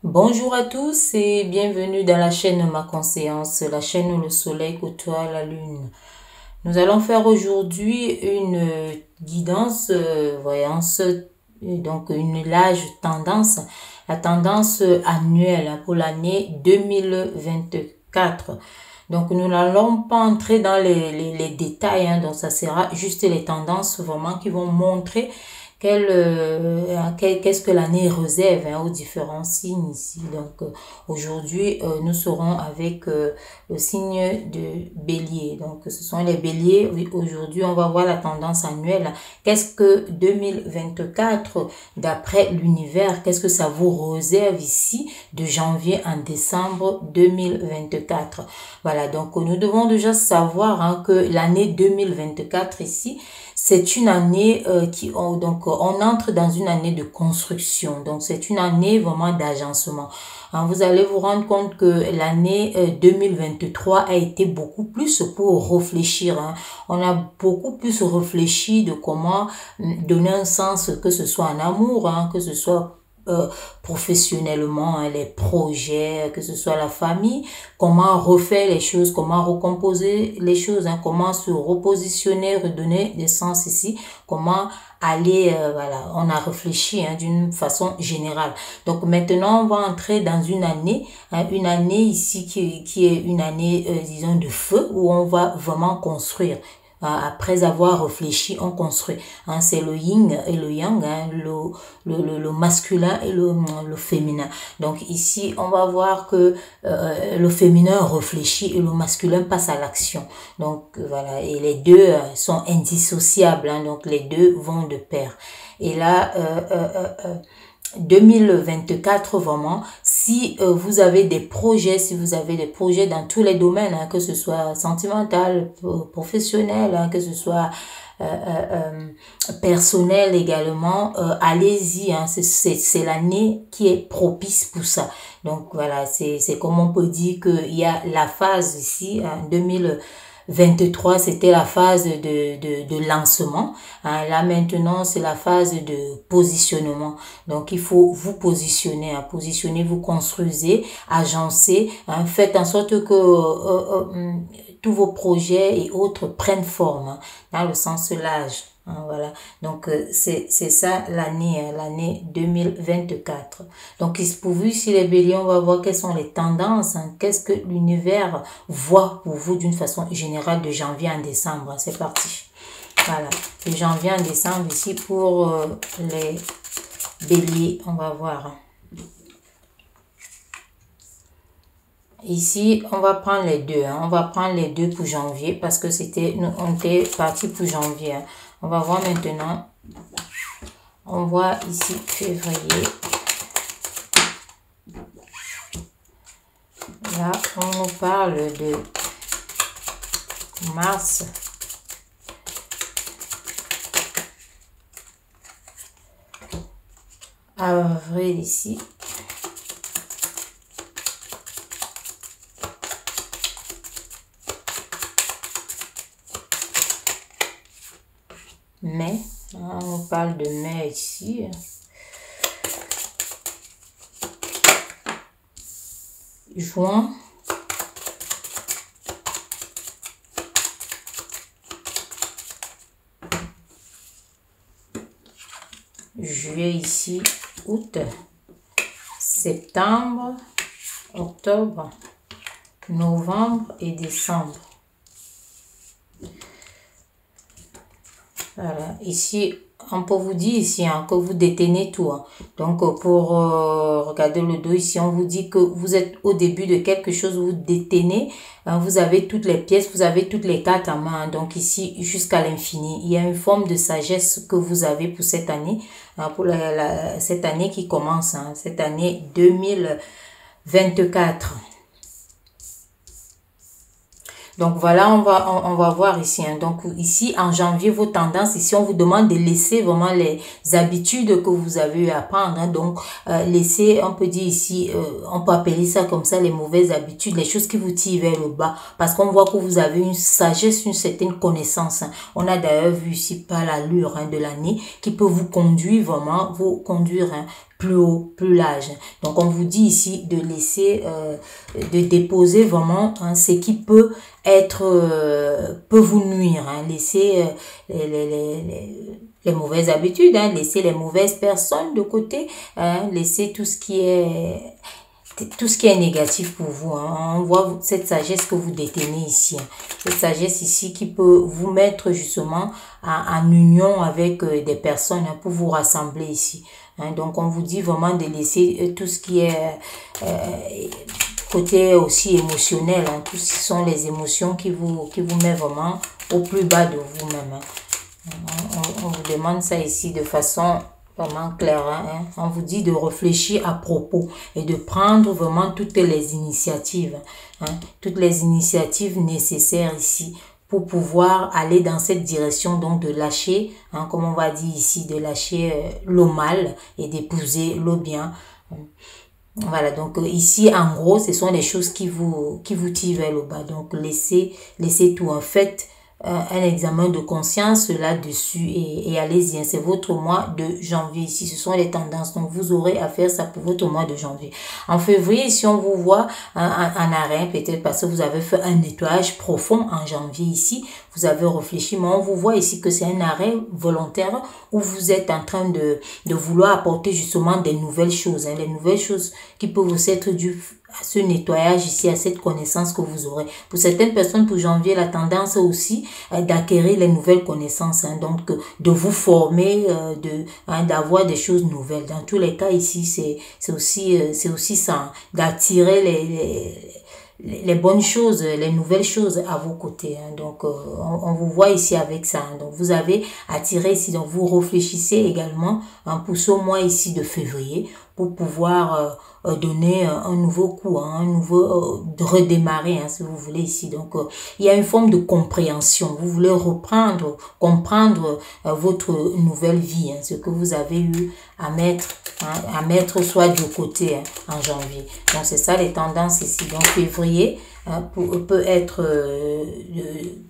Bonjour à tous et bienvenue dans la chaîne Ma Conscience, la chaîne où le soleil côtoie la lune. Nous allons faire aujourd'hui une guidance, voyance, donc une large tendance, la tendance annuelle pour l'année 2024. Donc nous n'allons pas entrer dans les détails, donc ça sera juste les tendances vraiment qui vont montrer qu'est-ce que l'année réserve aux différents signes ici. Donc aujourd'hui, nous serons avec le signe de Bélier. Donc ce sont les Béliers. Oui, aujourd'hui, on va voir la tendance annuelle. Qu'est-ce que 2024, d'après l'univers, qu'est-ce que ça vous réserve ici de janvier en décembre 2024? Voilà, donc nous devons déjà savoir que l'année 2024 ici, c'est une année donc on entre dans une année de construction. Donc c'est une année vraiment d'agencement. Vous allez vous rendre compte que l'année 2023 a été beaucoup plus pour réfléchir. On a beaucoup plus réfléchi de comment donner un sens, que ce soit en amour, que ce soit professionnellement, les projets, que ce soit la famille, comment refaire les choses, comment recomposer les choses, comment se repositionner, redonner des sens ici, comment aller, voilà, on a réfléchi d'une façon générale. Donc maintenant, on va entrer dans une année ici qui est une année, disons, de feu, où on va vraiment construire. Après avoir réfléchi, on construit. C'est le yin et le yang, le masculin et le féminin. Donc ici, on va voir que le féminin réfléchit et le masculin passe à l'action. Donc voilà, et les deux sont indissociables, donc les deux vont de pair. Et là, 2024 vraiment, si vous avez des projets, dans tous les domaines, que ce soit sentimental, professionnel, que ce soit personnel également, allez-y, c'est l'année qui est propice pour ça. Donc voilà, c'est comme on peut dire qu'il y a la phase ici, 2023, c'était la phase de lancement. Là maintenant, c'est la phase de positionnement. Donc il faut vous positionner, positionner, vous construisez, agencez, faites en sorte que tous vos projets et autres prennent forme, dans le sens large. Voilà, donc c'est ça l'année 2024. Donc pour vous, si les béliers, on va voir quelles sont les tendances, qu'est-ce que l'univers voit pour vous d'une façon générale de janvier en décembre. C'est parti. Voilà, de janvier en décembre ici pour les béliers, on va voir. Ici, on va prendre les deux. On va prendre les deux pour janvier parce que on était parti pour janvier. On va voir maintenant. On voit ici février. Là, on nous parle de mars. Avril ici. Mai, on parle de mai ici. Juin. Juillet ici, août, septembre, octobre, novembre et décembre. Voilà, ici, on peut vous dire ici que vous détenez tout. Donc, pour regarder le dos ici, on vous dit que vous êtes au début de quelque chose, vous détenez. Vous avez toutes les pièces, vous avez toutes les cartes en main. Donc ici, jusqu'à l'infini, il y a une forme de sagesse que vous avez pour cette année. Pour cette année qui commence, cette année 2024. Donc voilà, on va voir ici. Donc ici, en janvier, vos tendances, ici, on vous demande de laisser vraiment les habitudes que vous avez eu à prendre. Donc, laisser, on peut dire ici, on peut appeler ça comme ça, les mauvaises habitudes, les choses qui vous tirent vers le bas. Parce qu'on voit que vous avez une sagesse, une certaine connaissance. On a d'ailleurs vu ici par l'allure de l'année qui peut vous conduire vraiment, plus haut, plus large. Donc, on vous dit ici de laisser, de déposer vraiment ce qui peut être, peut vous nuire. Laisser les mauvaises habitudes, laisser les mauvaises personnes de côté, laisser tout ce qui est négatif pour vous. On voit cette sagesse que vous détenez ici. Cette sagesse ici qui peut vous mettre justement en union avec des personnes pour vous rassembler ici. Donc, on vous dit vraiment de laisser tout ce qui est côté aussi émotionnel. Tout ce qui sont les émotions qui vous met vraiment au plus bas de vous-même. On vous demande ça ici de façon vraiment claire. On vous dit de réfléchir à propos et de prendre vraiment toutes les initiatives. Toutes les initiatives nécessaires ici pour pouvoir aller dans cette direction, donc de lâcher, comme on va dire ici, de lâcher le mal et d'épouser le bien. Voilà, donc ici, en gros, ce sont les choses qui vous tirent vers le bas. Donc, laissez tout. En fait, un examen de conscience là-dessus et allez-y. C'est votre mois de janvier ici. Ce sont les tendances. Donc, vous aurez à faire ça pour votre mois de janvier. En février, si on vous voit en arrêt, peut-être parce que vous avez fait un nettoyage profond en janvier ici, vous avez réfléchi, mais on vous voit ici que c'est un arrêt volontaire où vous êtes en train de vouloir apporter justement des nouvelles choses. Les nouvelles choses qui peuvent vous être dues à ce nettoyage ici, à cette connaissance que vous aurez. Pour certaines personnes, pour janvier, la tendance aussi d'acquérir les nouvelles connaissances, donc de vous former, d'avoir des choses nouvelles. Dans tous les cas ici, c'est aussi ça, d'attirer les bonnes choses, les nouvelles choses à vos côtés. Donc, on vous voit ici avec ça. Donc, vous avez attiré ici. Donc, vous réfléchissez également pour ce mois ici de février pour pouvoir donner un nouveau coup, un nouveau redémarrer, si vous voulez ici. Donc, il y a une forme de compréhension. Vous voulez comprendre votre nouvelle vie, ce que vous avez eu à mettre soit de côté en janvier. Donc, c'est ça les tendances ici. Donc, février peut être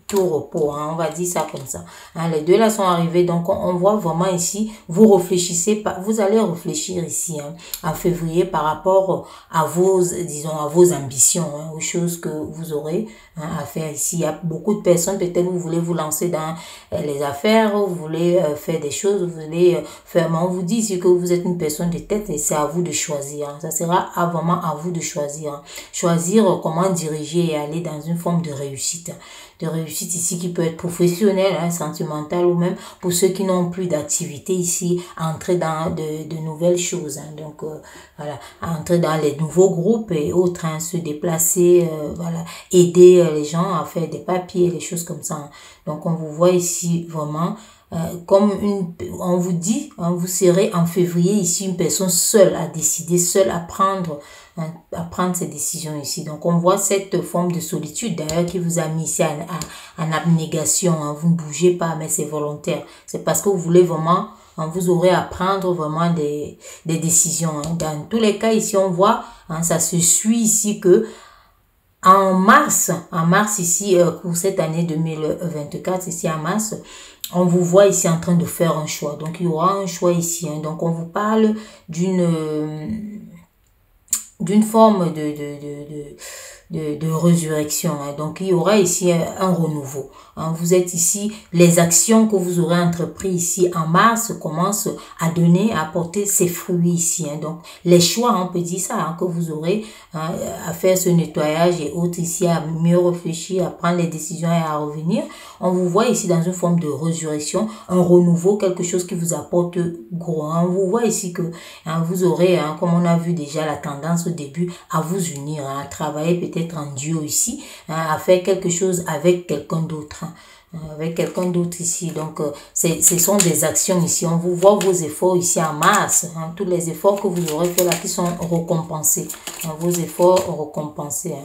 tout repos, on va dire ça comme ça. Les deux là sont arrivés, donc on voit vraiment ici, vous réfléchissez, vous allez réfléchir ici en février par rapport à vos, disons, à vos ambitions, aux choses que vous aurez à faire ici. Il y a beaucoup de personnes, peut-être vous voulez vous lancer dans les affaires, vous voulez faire des choses, vous voulez faire, mais on vous dit ici que vous êtes une personne de tête et c'est à vous de choisir. Ça sera vraiment à vous de choisir. Choisir comment diriger et aller dans une forme de réussite. De réussite ici qui peut être professionnelle, sentimentale ou même pour ceux qui n'ont plus d'activité ici, entrer dans de nouvelles choses. Donc voilà, entrer dans les nouveaux groupes et autres, se déplacer, voilà, aider les gens à faire des papiers, des choses comme ça. Donc on vous voit ici vraiment comme on vous dit, vous serez en février ici une personne seule à décider, seule à prendre ces décisions ici. Donc, on voit cette forme de solitude d'ailleurs qui vous a mis ici en abnégation. Vous ne bougez pas, mais c'est volontaire. C'est parce que vous voulez vraiment, vous aurez à prendre vraiment des décisions. Dans tous les cas, ici, on voit, ça se suit ici que en mars ici, pour cette année 2024, ici en mars, on vous voit ici en train de faire un choix. Donc, il y aura un choix ici. Donc, on vous parle d'une forme de résurrection. Donc, il y aura ici un renouveau. Vous êtes ici, les actions que vous aurez entreprises ici en mars commencent à donner, à apporter ses fruits ici. Donc, les choix, on peut dire ça, que vous aurez à faire ce nettoyage et autres ici, à mieux réfléchir, à prendre les décisions et à revenir. On vous voit ici dans une forme de résurrection, un renouveau, quelque chose qui vous apporte gros. On vous voit ici que vous aurez, comme on a vu déjà la tendance au début, à vous unir, à travailler peut-être en duo ici, à faire quelque chose avec quelqu'un d'autre. Avec quelqu'un d'autre ici. Donc, ce sont des actions ici. On vous voit vos efforts ici en masse. Tous les efforts que vous aurez fait là qui sont récompensés. Vos efforts récompensés.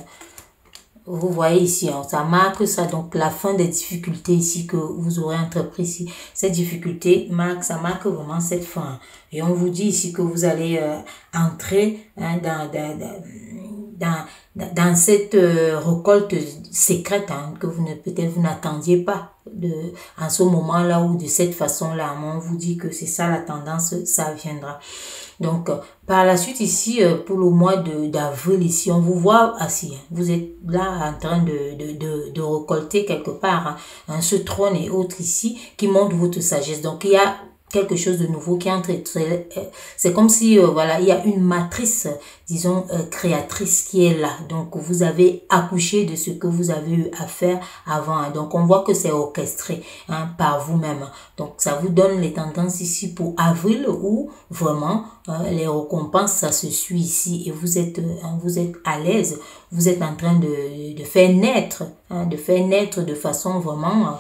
Vous voyez ici, ça marque ça. Donc, la fin des difficultés ici que vous aurez entrepris ici. Cette difficulté ça marque vraiment cette fin. Et on vous dit ici que vous allez entrer dans cette récolte secrète que peut-être vous n'attendiez pas en ce moment-là ou de cette façon-là. On vous dit que c'est ça la tendance, ça viendra. Donc, par la suite ici, pour le mois d'avril ici, on vous voit assis. Vous êtes là en train de récolter quelque part ce trône et autres ici qui montre votre sagesse. Donc, il y a quelque chose de nouveau qui entre. C'est comme si, voilà, il y a une matrice, disons, créatrice qui est là. Donc, vous avez accouché de ce que vous avez eu à faire avant. Donc, on voit que c'est orchestré par vous-même. Donc, ça vous donne les tendances ici pour avril où vraiment les récompenses, ça se suit ici et vous êtes à l'aise. Vous êtes en train de faire naître, de façon vraiment...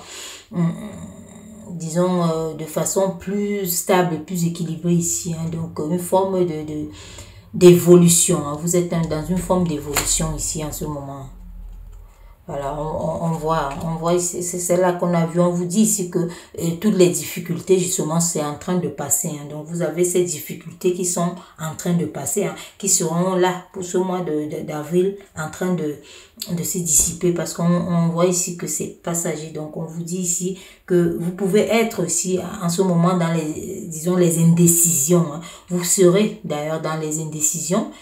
disons, de façon plus stable, plus équilibrée ici. Donc, une forme d'évolution. Vous êtes dans une forme d'évolution ici en ce moment. Voilà, on voit, c'est là qu'on a vu, on vous dit ici que toutes les difficultés, justement, c'est en train de passer. Donc, vous avez ces difficultés qui sont en train de passer, qui seront là pour ce mois d'avril, en train de se dissiper, parce qu'on voit ici que c'est passager. Donc, on vous dit ici que vous pouvez être aussi en ce moment dans les, disons, les indécisions. Vous serez d'ailleurs dans les indécisions,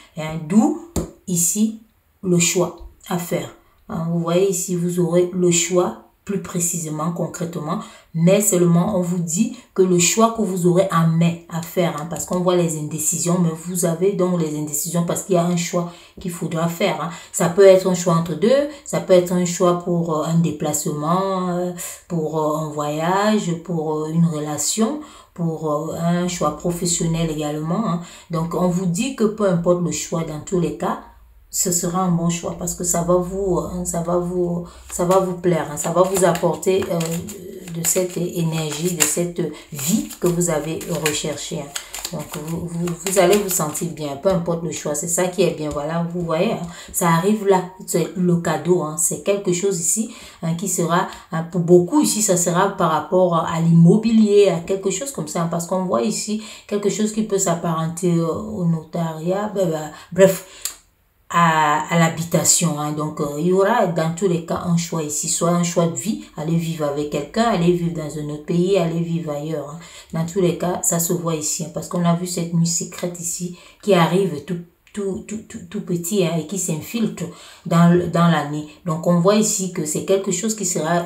d'où ici le choix à faire. Vous voyez ici, vous aurez le choix, plus précisément, concrètement, mais seulement on vous dit que le choix que vous aurez en main à faire, parce qu'on voit les indécisions, mais vous avez donc les indécisions parce qu'il y a un choix qu'il faudra faire. Ça peut être un choix entre deux, ça peut être un choix pour un déplacement, pour un voyage, pour une relation, pour un choix professionnel également. Donc, on vous dit que peu importe le choix, dans tous les cas, ce sera un bon choix parce que ça va vous plaire, ça va vous apporter de cette énergie, de cette vie que vous avez recherchée. Donc, vous allez vous sentir bien, peu importe le choix. C'est ça qui est bien. Voilà, vous voyez, ça arrive là. C'est le cadeau. C'est quelque chose ici qui sera, pour beaucoup ici, ça sera par rapport à l'immobilier, à quelque chose comme ça. Parce qu'on voit ici quelque chose qui peut s'apparenter au notariat. Bref, à l'habitation. Donc, il y aura dans tous les cas un choix ici, soit un choix de vie, aller vivre avec quelqu'un, aller vivre dans un autre pays, aller vivre ailleurs. Dans tous les cas, ça se voit ici, parce qu'on a vu cette nuit secrète ici qui arrive tout petit et qui s'infiltre dans l'année. Donc, on voit ici que c'est quelque chose qui sera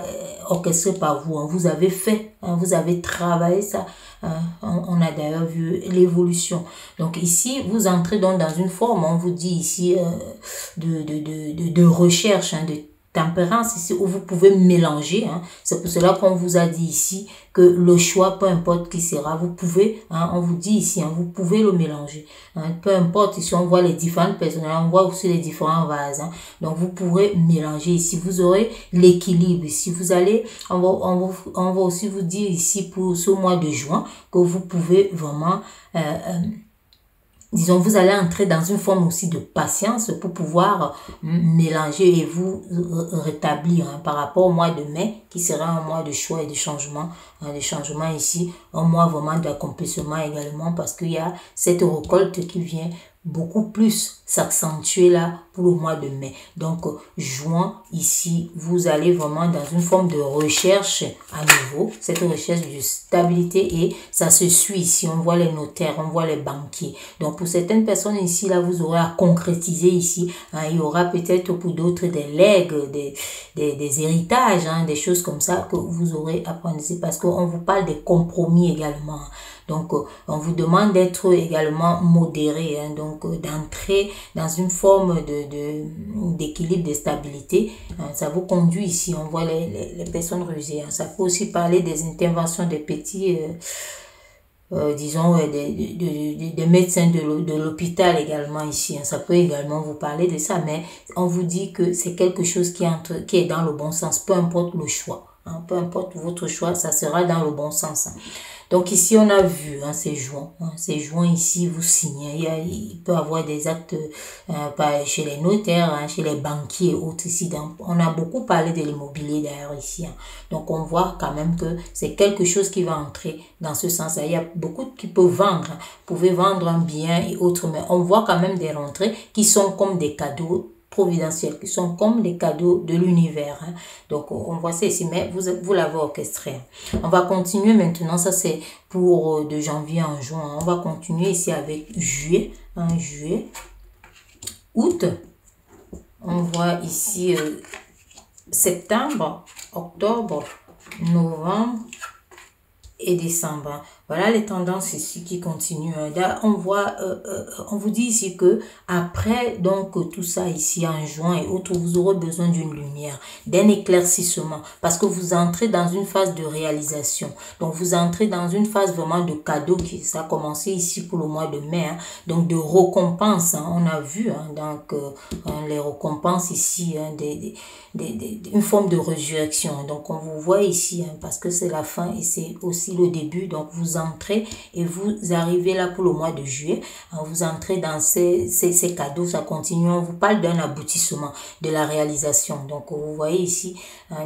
orchestré par vous. Vous avez fait, vous avez travaillé ça. On a d'ailleurs vu l'évolution. Donc ici, vous entrez donc dans une forme, on vous dit ici, de recherche, de tempérance ici, où vous pouvez mélanger. C'est pour cela qu'on vous a dit ici que le choix, peu importe qui sera, vous pouvez, on vous dit ici, vous pouvez le mélanger. Peu importe, ici on voit les différentes personnes, on voit aussi les différents vases. Donc vous pourrez mélanger ici, vous aurez l'équilibre ici. Vous allez, on va aussi vous dire ici pour ce mois de juin que vous pouvez vraiment... disons, vous allez entrer dans une forme aussi de patience pour pouvoir mélanger et vous rétablir par rapport au mois de mai, qui sera un mois de choix et de changement. Des changements ici, un mois vraiment d'accomplissement également, parce qu'il y a cette récolte qui vient beaucoup plus s'accentuer là pour le mois de mai. Donc, juin, ici, vous allez vraiment dans une forme de recherche à nouveau, cette recherche de stabilité, et ça se suit ici. On voit les notaires, on voit les banquiers. Donc, pour certaines personnes ici, là, vous aurez à concrétiser ici. Il y aura peut-être pour d'autres des legs, des héritages, des choses comme ça que vous aurez à prendre ici, parce qu'on vous parle des compromis également. Donc, on vous demande d'être également modéré, donc d'entrer dans une forme d'équilibre, de stabilité. Ça vous conduit ici, on voit les personnes rusées. Ça peut aussi parler des interventions des petits, disons, des médecins de l'hôpital également ici. Ça peut également vous parler de ça, mais on vous dit que c'est quelque chose qui est dans le bon sens, peu importe le choix. Peu importe votre choix, ça sera dans le bon sens. Donc ici, on a vu, c'est juin. C'est juin ici, vous signez. Il peut y avoir des actes chez les notaires, chez les banquiers et autres ici. Donc, on a beaucoup parlé de l'immobilier d'ailleurs ici. Donc, on voit quand même que c'est quelque chose qui va entrer dans ce sens. Il y a beaucoup qui peuvent vendre. Vous pouvez vendre un bien et autres, mais on voit quand même des rentrées qui sont comme des cadeaux providentiels, qui sont comme les cadeaux de l'univers. Donc, on voit ça ici, mais vous l'avez orchestré. On va continuer maintenant, ça c'est pour de janvier en juin. On va continuer ici avec juillet, juillet, août. On voit ici septembre, octobre, novembre et décembre. Voilà les tendances ici qui continuent. Là, on voit, on vous dit ici que après donc tout ça ici en juin et autres, vous aurez besoin d'une lumière, d'un éclaircissement, parce que vous entrez dans une phase de réalisation. Donc vous entrez dans une phase vraiment de cadeau qui ça a commencé ici pour le mois de mai. Donc de récompense. On a vu donc les récompenses ici, une forme de résurrection. Donc on vous voit ici parce que c'est la fin et c'est aussi le début. Donc vous entrez et vous arrivez là pour le mois de juillet. Vous entrez dans ces cadeaux, ça continue. On vous parle d'un aboutissement, de la réalisation. Donc vous voyez ici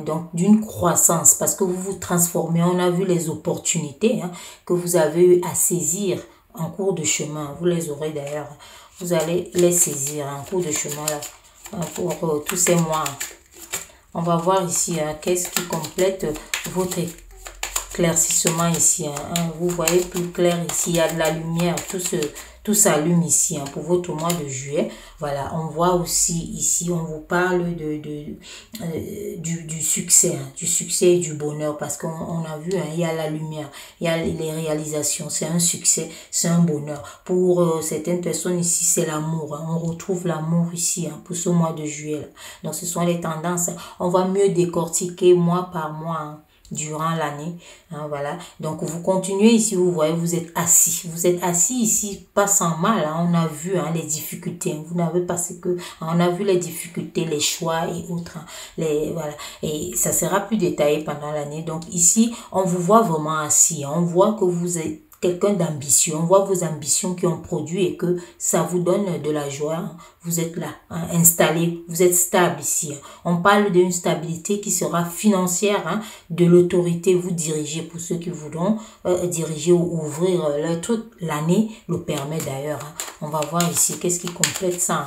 donc d'une croissance parce que vous vous transformez. On a vu les opportunités que vous avez eu à saisir en cours de chemin. Vous les aurez d'ailleurs. Vous allez les saisir en cours de chemin là pour tous ces mois. On va voir ici qu'est-ce qui complète votre éclaircissement ici. Vous voyez plus clair ici, il y a de la lumière, tout s'allume ici pour votre mois de juillet. Voilà, on voit aussi ici, on vous parle du succès, du succès et du bonheur parce qu'on a vu, il y a la lumière, il y a les réalisations, c'est un succès, c'est un bonheur. Pour certaines personnes ici, c'est l'amour. On retrouve l'amour ici pour ce mois de juillet. Là. Donc, ce sont les tendances. On va mieux décortiquer mois par mois. Durant l'année, voilà. Donc vous continuez ici, vous voyez, vous êtes assis ici, pas sans mal. On a vu les difficultés. Vous n'avez pas ce que on a vu les difficultés, les choix et autres. Voilà. Et ça sera plus détaillé pendant l'année. Donc ici, on vous voit vraiment assis. On voit que vous êtes quelqu'un d'ambitieux. On voit vos ambitions qui ont produit et que ça vous donne de la joie. Vous êtes là, installé, vous êtes stable ici. On parle d'une stabilité qui sera financière, de l'autorité. Vous dirigez pour ceux qui voudront diriger ou ouvrir leur truc. L'année le permet d'ailleurs. On va voir ici qu'est-ce qui complète ça.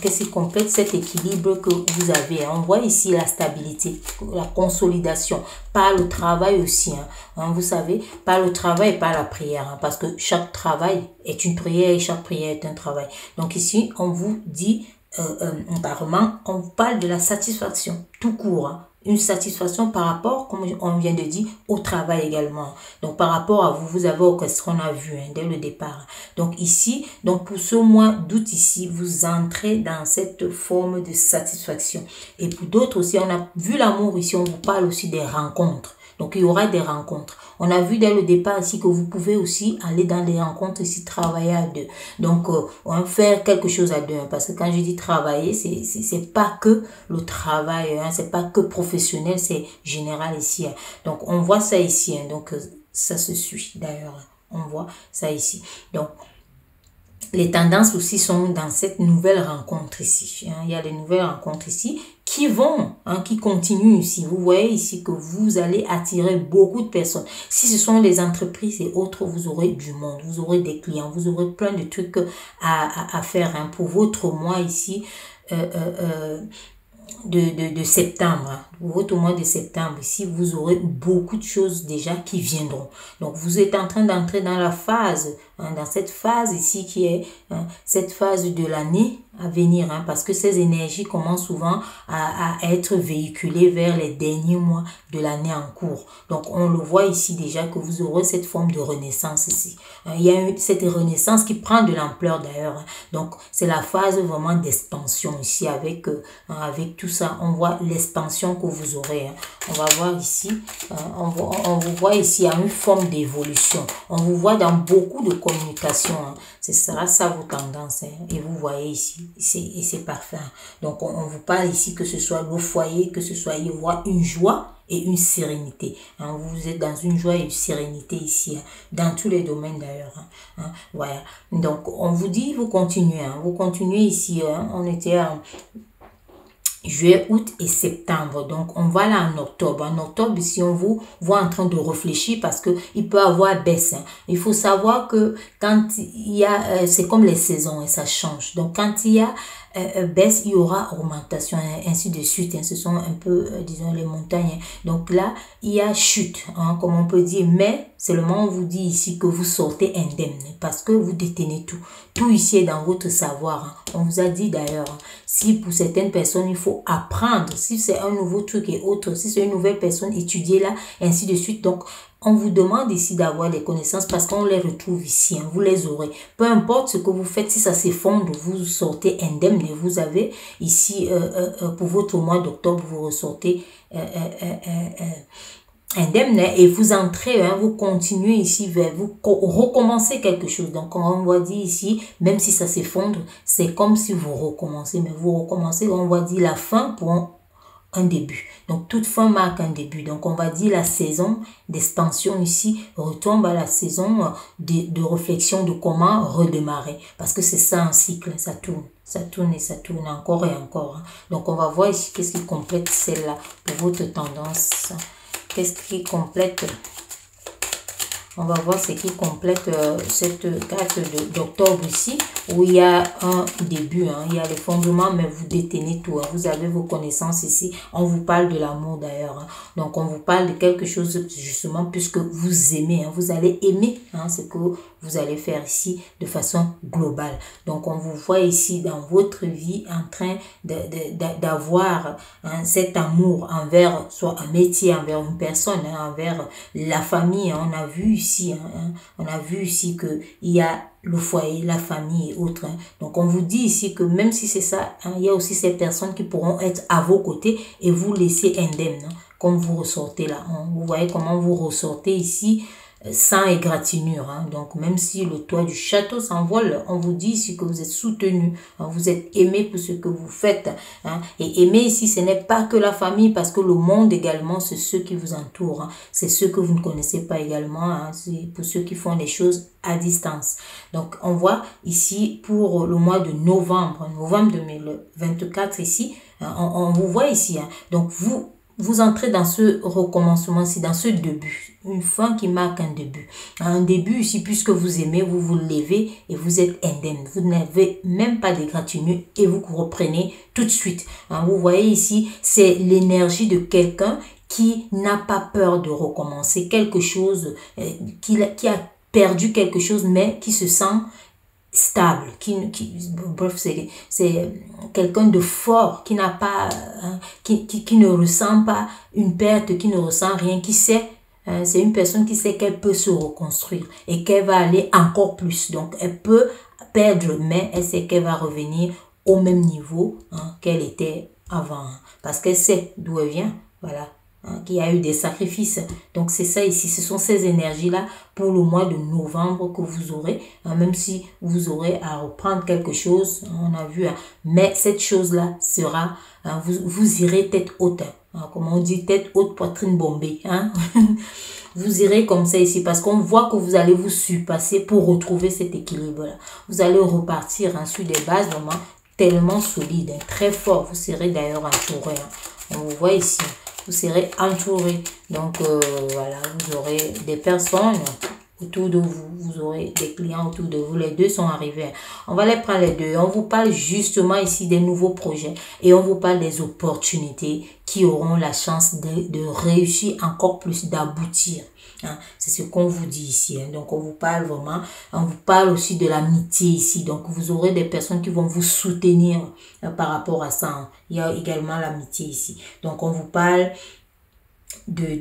Qu'est-ce qui complète cet équilibre que vous avez. On voit ici la stabilité, la consolidation, par le travail aussi. Vous savez, par le travail et par la prière. Parce que chaque travail est une prière et chaque prière est un travail. Donc ici, on vous dit, on vous parle de la satisfaction tout court. Une satisfaction par rapport, comme on vient de dire, au travail également. Donc, par rapport à vous, vous avez orchestré, on a vu dès le départ. Donc, ici, donc pour ce mois d'août ici, vous entrez dans cette forme de satisfaction. Et pour d'autres aussi, on a vu l'amour ici, on vous parle aussi des rencontres. Donc, il y aura des rencontres. On a vu dès le départ ici que vous pouvez aussi aller dans des rencontres ici, travailler à deux. Donc, on va faire quelque chose à deux. Parce que quand je dis travailler, c'est pas que le travail, c'est pas que professionnel, c'est général ici. Donc, on voit ça ici. Donc, ça se suit d'ailleurs. On voit ça ici. Donc, les tendances aussi sont dans cette nouvelle rencontre ici. Il y a des nouvelles rencontres ici qui vont, qui continuent ici. Vous voyez ici que vous allez attirer beaucoup de personnes. Si ce sont les entreprises et autres, vous aurez du monde, vous aurez des clients, vous aurez plein de trucs à faire pour votre mois ici de septembre. Pour votre mois de septembre ici, vous aurez beaucoup de choses déjà qui viendront. Donc, vous êtes en train d'entrer dans la phase, dans cette phase ici qui est cette phase de l'année à venir, parce que ces énergies commencent souvent à être véhiculées vers les derniers mois de l'année en cours. Donc, on le voit ici déjà que vous aurez cette forme de renaissance ici. Il y a cette renaissance qui prend de l'ampleur d'ailleurs. Donc, c'est la phase vraiment d'expansion ici avec tout ça. On voit l'expansion que vous aurez. On va voir ici, on vous voit ici à une forme d'évolution. On vous voit dans beaucoup de communication. C'est ça vos tendances. Et vous voyez ici, et c'est parfait. Donc, on vous parle ici que ce soit le foyer, que ce soit y avoir une joie et une sérénité. Vous êtes dans une joie et une sérénité ici, dans tous les domaines d'ailleurs. Voilà. Donc, on vous dit, vous continuez. Vous continuez ici. On était juillet, août et septembre. Donc, on va là en octobre. En octobre, ici, on vous voit en train de réfléchir parce que il peut avoir baisse. Il faut savoir que quand il y a, c'est comme les saisons et ça change. Donc, quand il y a baisse, il y aura augmentation, ainsi de suite. Ce sont un peu, disons, les montagnes. Donc là, il y a chute, comme on peut dire. Mais seulement on vous dit ici que vous sortez indemne parce que vous détenez tout. Tout ici est dans votre savoir. On vous a dit d'ailleurs, si pour certaines personnes, il faut apprendre, si c'est un nouveau truc et autre, si c'est une nouvelle personne, étudier là, ainsi de suite. Donc, on vous demande ici d'avoir des connaissances parce qu'on les retrouve ici, vous les aurez. Peu importe ce que vous faites, si ça s'effondre, vous sortez indemne et vous avez ici, pour votre mois d'octobre, vous ressortez indemne et vous entrez, vous continuez ici, vous recommencez quelque chose. Donc, on va dire ici, même si ça s'effondre, c'est comme si vous recommencez, mais vous recommencez, on va dire la fin pour un début. Donc, toute fin marque un début. Donc, on va dire la saison d'expansion ici retombe à la saison de réflexion de comment redémarrer. Parce que c'est ça un cycle, ça tourne. Ça tourne et ça tourne encore et encore. Donc, on va voir ici qu'est-ce qui complète celle-là pour votre tendance. Qu'est-ce qui complète? On va voir ce qui complète cette carte d'octobre ici, où il y a un début, il y a les fondements, mais vous détenez tout. Vous avez vos connaissances ici. On vous parle de l'amour d'ailleurs. Donc, on vous parle de quelque chose justement puisque vous aimez. Vous allez aimer ce que vous allez faire ici de façon globale. Donc, on vous voit ici dans votre vie en train d'avoir cet amour envers soit un métier, envers une personne, envers la famille. On a vu ici, on a vu ici que il y a le foyer, la famille et autres. Donc, on vous dit ici que même si c'est ça, il y a aussi ces personnes qui pourront être à vos côtés et vous laisser indemne, comme vous ressortez là. Vous voyez comment vous ressortez ici sans égratignure. Donc, même si le toit du château s'envole, on vous dit ici que vous êtes soutenu, vous êtes aimé pour ce que vous faites. Et aimer ici, ce n'est pas que la famille, parce que le monde également, c'est ceux qui vous entourent. C'est ceux que vous ne connaissez pas également. C'est pour ceux qui font les choses à distance. Donc, on voit ici pour le mois de novembre 2024 ici, on vous voit ici. Donc, vous entrez dans ce recommencement-ci, dans ce début, une fin qui marque un début. Un début ici, puisque vous aimez, vous vous levez et vous êtes indemne. Vous n'avez même pas d'égratignure et vous reprenez tout de suite. Vous voyez ici, c'est l'énergie de quelqu'un qui n'a pas peur de recommencer quelque chose, qui a perdu quelque chose, mais qui se sent stable, bref, c'est quelqu'un de fort, qui n'a pas, qui ne ressent pas une perte, qui ne ressent rien, qui sait, c'est une personne qui sait qu'elle peut se reconstruire et qu'elle va aller encore plus. Donc, elle peut perdre, mais elle sait qu'elle va revenir au même niveau qu'elle était avant, parce qu'elle sait d'où elle vient, voilà. Qui a eu des sacrifices. Donc, c'est ça ici. Ce sont ces énergies-là pour le mois de novembre que vous aurez. Même si vous aurez à reprendre quelque chose, on a vu. Mais cette chose-là sera, vous irez tête haute. Comme on dit, tête haute, poitrine bombée. Vous irez comme ça ici parce qu'on voit que vous allez vous surpasser pour retrouver cet équilibre-là. Vous allez repartir sur des bases vraiment tellement solides, très forts. Vous serez d'ailleurs entouré. On vous voit ici. Vous serez entouré. Donc, voilà, vous aurez des personnes autour de vous. Vous aurez des clients autour de vous. Les deux sont arrivés. On va les prendre les deux. On vous parle justement ici des nouveaux projets. Et on vous parle des opportunités qui auront la chance de réussir encore plus, d'aboutir. C'est ce qu'on vous dit ici. Donc, on vous parle vraiment. On vous parle aussi de l'amitié ici. Donc, vous aurez des personnes qui vont vous soutenir par rapport à ça. Il y a également l'amitié ici. Donc, on vous parle de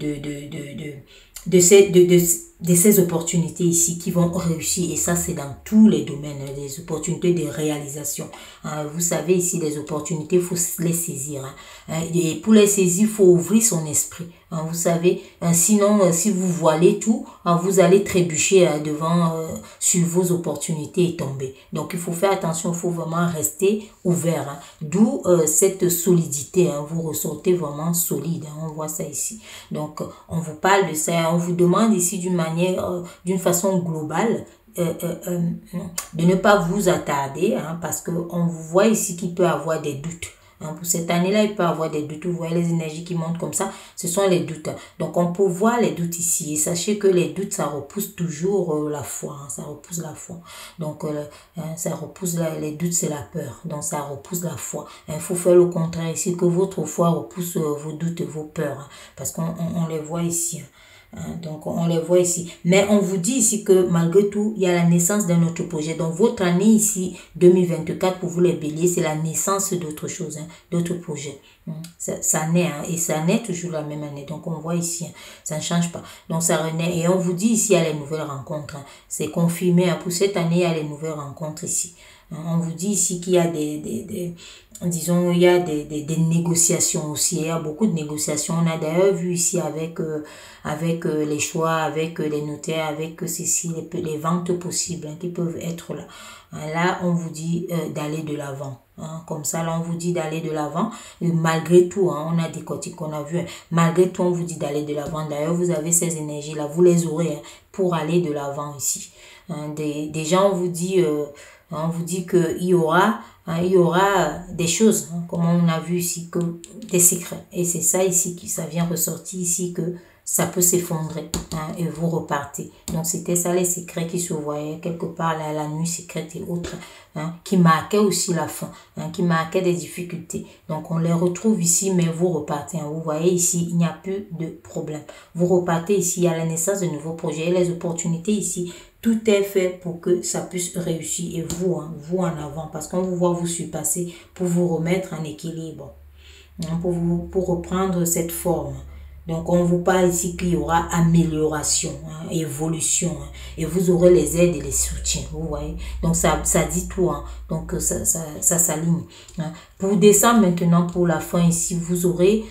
ces opportunités ici qui vont réussir. Et ça, c'est dans tous les domaines, les opportunités de réalisation. Vous savez, ici, les opportunités, il faut les saisir. Et pour les saisir, il faut ouvrir son esprit. Vous savez, sinon, si vous voilez tout, vous allez trébucher sur vos opportunités et tomber. Donc, il faut faire attention, il faut vraiment rester ouvert. D'où cette solidité. Vous ressortez vraiment solide. On voit ça ici. Donc, on vous parle de ça. On vous demande ici d'une façon globale, de ne pas vous attarder, parce qu'on vous voit ici qu'il peut avoir des doutes. Pour cette année-là, il peut y avoir des doutes. Vous voyez les énergies qui montent comme ça, ce sont les doutes. Donc, on peut voir les doutes ici. Et sachez que les doutes, ça repousse toujours la foi. Ça repousse la foi. Donc, ça repousse les doutes, c'est la peur. Donc, ça repousse la foi. Il faut faire le contraire ici, que votre foi repousse vos doutes et vos peurs. Parce qu'on les voit ici. Donc, on les voit ici. Mais on vous dit ici que malgré tout, il y a la naissance d'un autre projet. Donc, votre année ici, 2024, pour vous les béliers, c'est la naissance d'autres choses, d'autres projets. Ça naît, et ça naît toujours la même année. Donc, on voit ici, ça ne change pas. Donc, ça renaît. Et on vous dit ici, il y a les nouvelles rencontres. C'est confirmé. Pour cette année, il y a les nouvelles rencontres ici. On vous dit ici qu'il y a disons, il y a des négociations aussi. Il y a beaucoup de négociations. On a d'ailleurs vu ici avec les choix, avec les notaires, avec ceci, les ventes possibles qui peuvent être là. Là, on vous dit d'aller de l'avant. Comme ça, là, on vous dit d'aller de l'avant. Malgré tout, on a décortiqué, on a vu. Malgré tout, on vous dit d'aller de l'avant. D'ailleurs, vous avez ces énergies-là. Vous les aurez pour aller de l'avant ici. Déjà, on vous dit qu'il y aura des choses, comme on a vu ici, que des secrets. Et c'est ça ici, ça vient ressortir ici, que ça peut s'effondrer et vous repartez. Donc, c'était ça les secrets qui se voyaient quelque part, la nuit secrète et autres, qui marquaient aussi la fin, qui marquaient des difficultés. Donc, on les retrouve ici, mais vous repartez. Vous voyez ici, il n'y a plus de problème. Vous repartez ici, il y a la naissance de nouveaux projets et les opportunités ici. Tout est fait pour que ça puisse réussir et vous en avant, parce qu'on vous voit vous surpasser pour vous remettre en équilibre, pour reprendre cette forme. Donc, on vous parle ici qu'il y aura amélioration, évolution, et vous aurez les aides et les soutiens, vous voyez. Donc, ça dit tout, donc ça s'aligne. Pour décembre maintenant, pour la fin ici, vous aurez,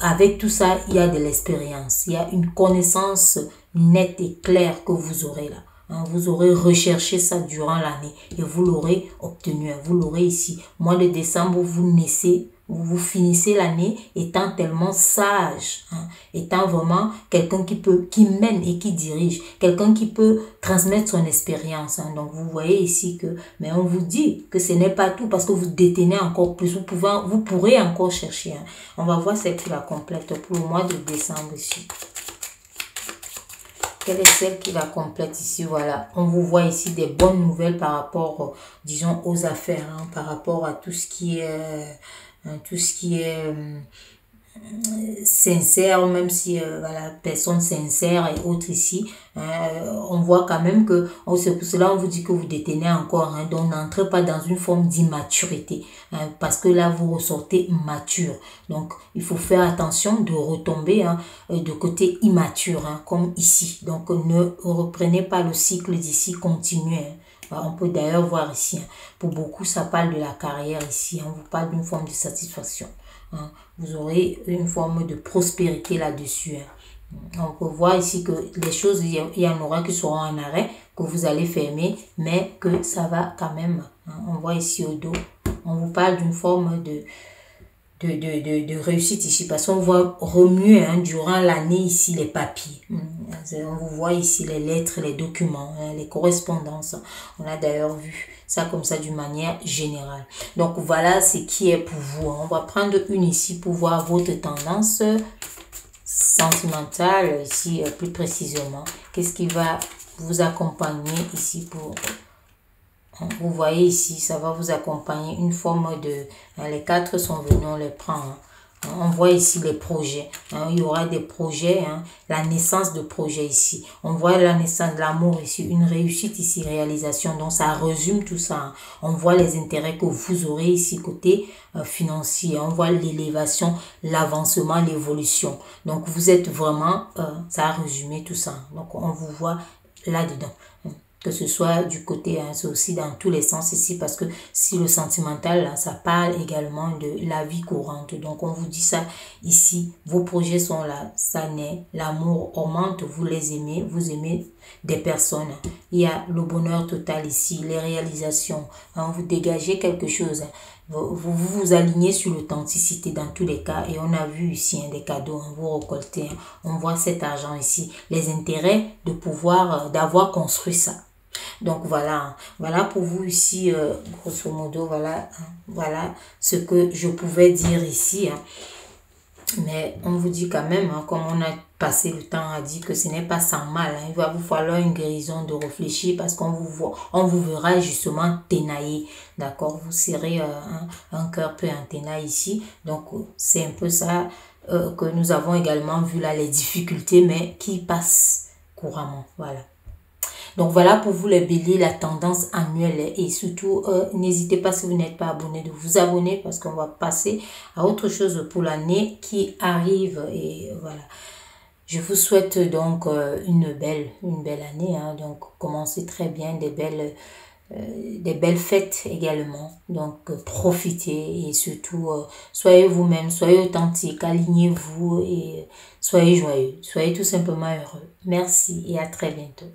avec tout ça, il y a de l'expérience, il y a une connaissance nette et claire que vous aurez là. Vous aurez recherché ça durant l'année et vous l'aurez obtenu. Vous l'aurez ici. Mois de décembre, vous finissez l'année étant tellement sage, étant vraiment quelqu'un qui mène et qui dirige, quelqu'un qui peut transmettre son expérience. Donc, vous voyez ici mais on vous dit que ce n'est pas tout parce que vous détenez encore plus. Vous pourrez encore chercher. On va voir celle qui la complète pour le mois de décembre ici. Quelle est celle qui la complète ici? Voilà, on vous voit ici des bonnes nouvelles par rapport, disons, aux affaires, par rapport à tout ce qui est sincère, même si voilà, personne sincère et autres ici, on voit quand même que c'est pour cela on vous dit que vous détenez encore, donc n'entrez pas dans une forme d'immaturité, parce que là vous ressortez mature. Donc il faut faire attention de retomber de côté immature, comme ici. Donc ne reprenez pas le cycle d'ici, continuez. On peut d'ailleurs voir ici, pour beaucoup ça parle de la carrière ici, on vous parle d'une forme de satisfaction. Vous aurez une forme de prospérité là-dessus. On peut voir ici que les choses, il y en aura qui seront en arrêt, que vous allez fermer, mais que ça va quand même. On voit ici au dos, on vous parle d'une forme de réussite ici, parce qu'on voit remuer durant l'année ici les papiers. On vous voit ici les lettres, les documents, les correspondances. On a d'ailleurs vu ça comme ça d'une manière générale. Donc voilà ce qui est pour vous. On va prendre une ici pour voir votre tendance sentimentale ici plus précisément. Qu'est-ce qui va vous accompagner ici pour... Vous voyez ici, ça va vous accompagner une forme de... les quatre sont venus, on les prend. On voit ici les projets. Il y aura des projets, la naissance de projets ici. On voit la naissance de l'amour ici, une réussite ici, réalisation. Donc ça résume tout ça. On voit les intérêts que vous aurez ici côté financier. On voit l'élévation, l'avancement, l'évolution. Donc vous êtes vraiment, ça a résumé tout ça. Donc on vous voit là-dedans. Que ce soit du côté, c'est aussi dans tous les sens ici, parce que si le sentimental, là, ça parle également de la vie courante. Donc, on vous dit ça ici, vos projets sont là, ça naît, l'amour augmente, vous les aimez, vous aimez des personnes. Il y a le bonheur total ici, les réalisations, vous dégagez quelque chose. Vous alignez sur l'authenticité dans tous les cas, et on a vu ici des cadeaux, vous récoltez, on voit cet argent ici, les intérêts de pouvoir, d'avoir construit ça. Donc voilà, voilà pour vous ici, grosso modo, voilà, voilà ce que je pouvais dire ici. Mais on vous dit quand même, comme on a passé le temps à dire que ce n'est pas sans mal, il va vous falloir une guérison de réfléchir parce qu'on vous voit, on vous verra justement ténailler, d'accord? Vous serez un cœur peu en ténaille ici, donc c'est un peu ça que nous avons également vu là, les difficultés, mais qui passent couramment, voilà. Donc voilà pour vous les béliers, la tendance annuelle. Et surtout, n'hésitez pas si vous n'êtes pas abonné de vous abonner parce qu'on va passer à autre chose pour l'année qui arrive. Et voilà. Je vous souhaite donc une belle année. Donc commencez très bien, des belles fêtes également. Donc profitez et surtout soyez vous-même, soyez authentique, alignez-vous et soyez joyeux. Soyez tout simplement heureux. Merci et à très bientôt.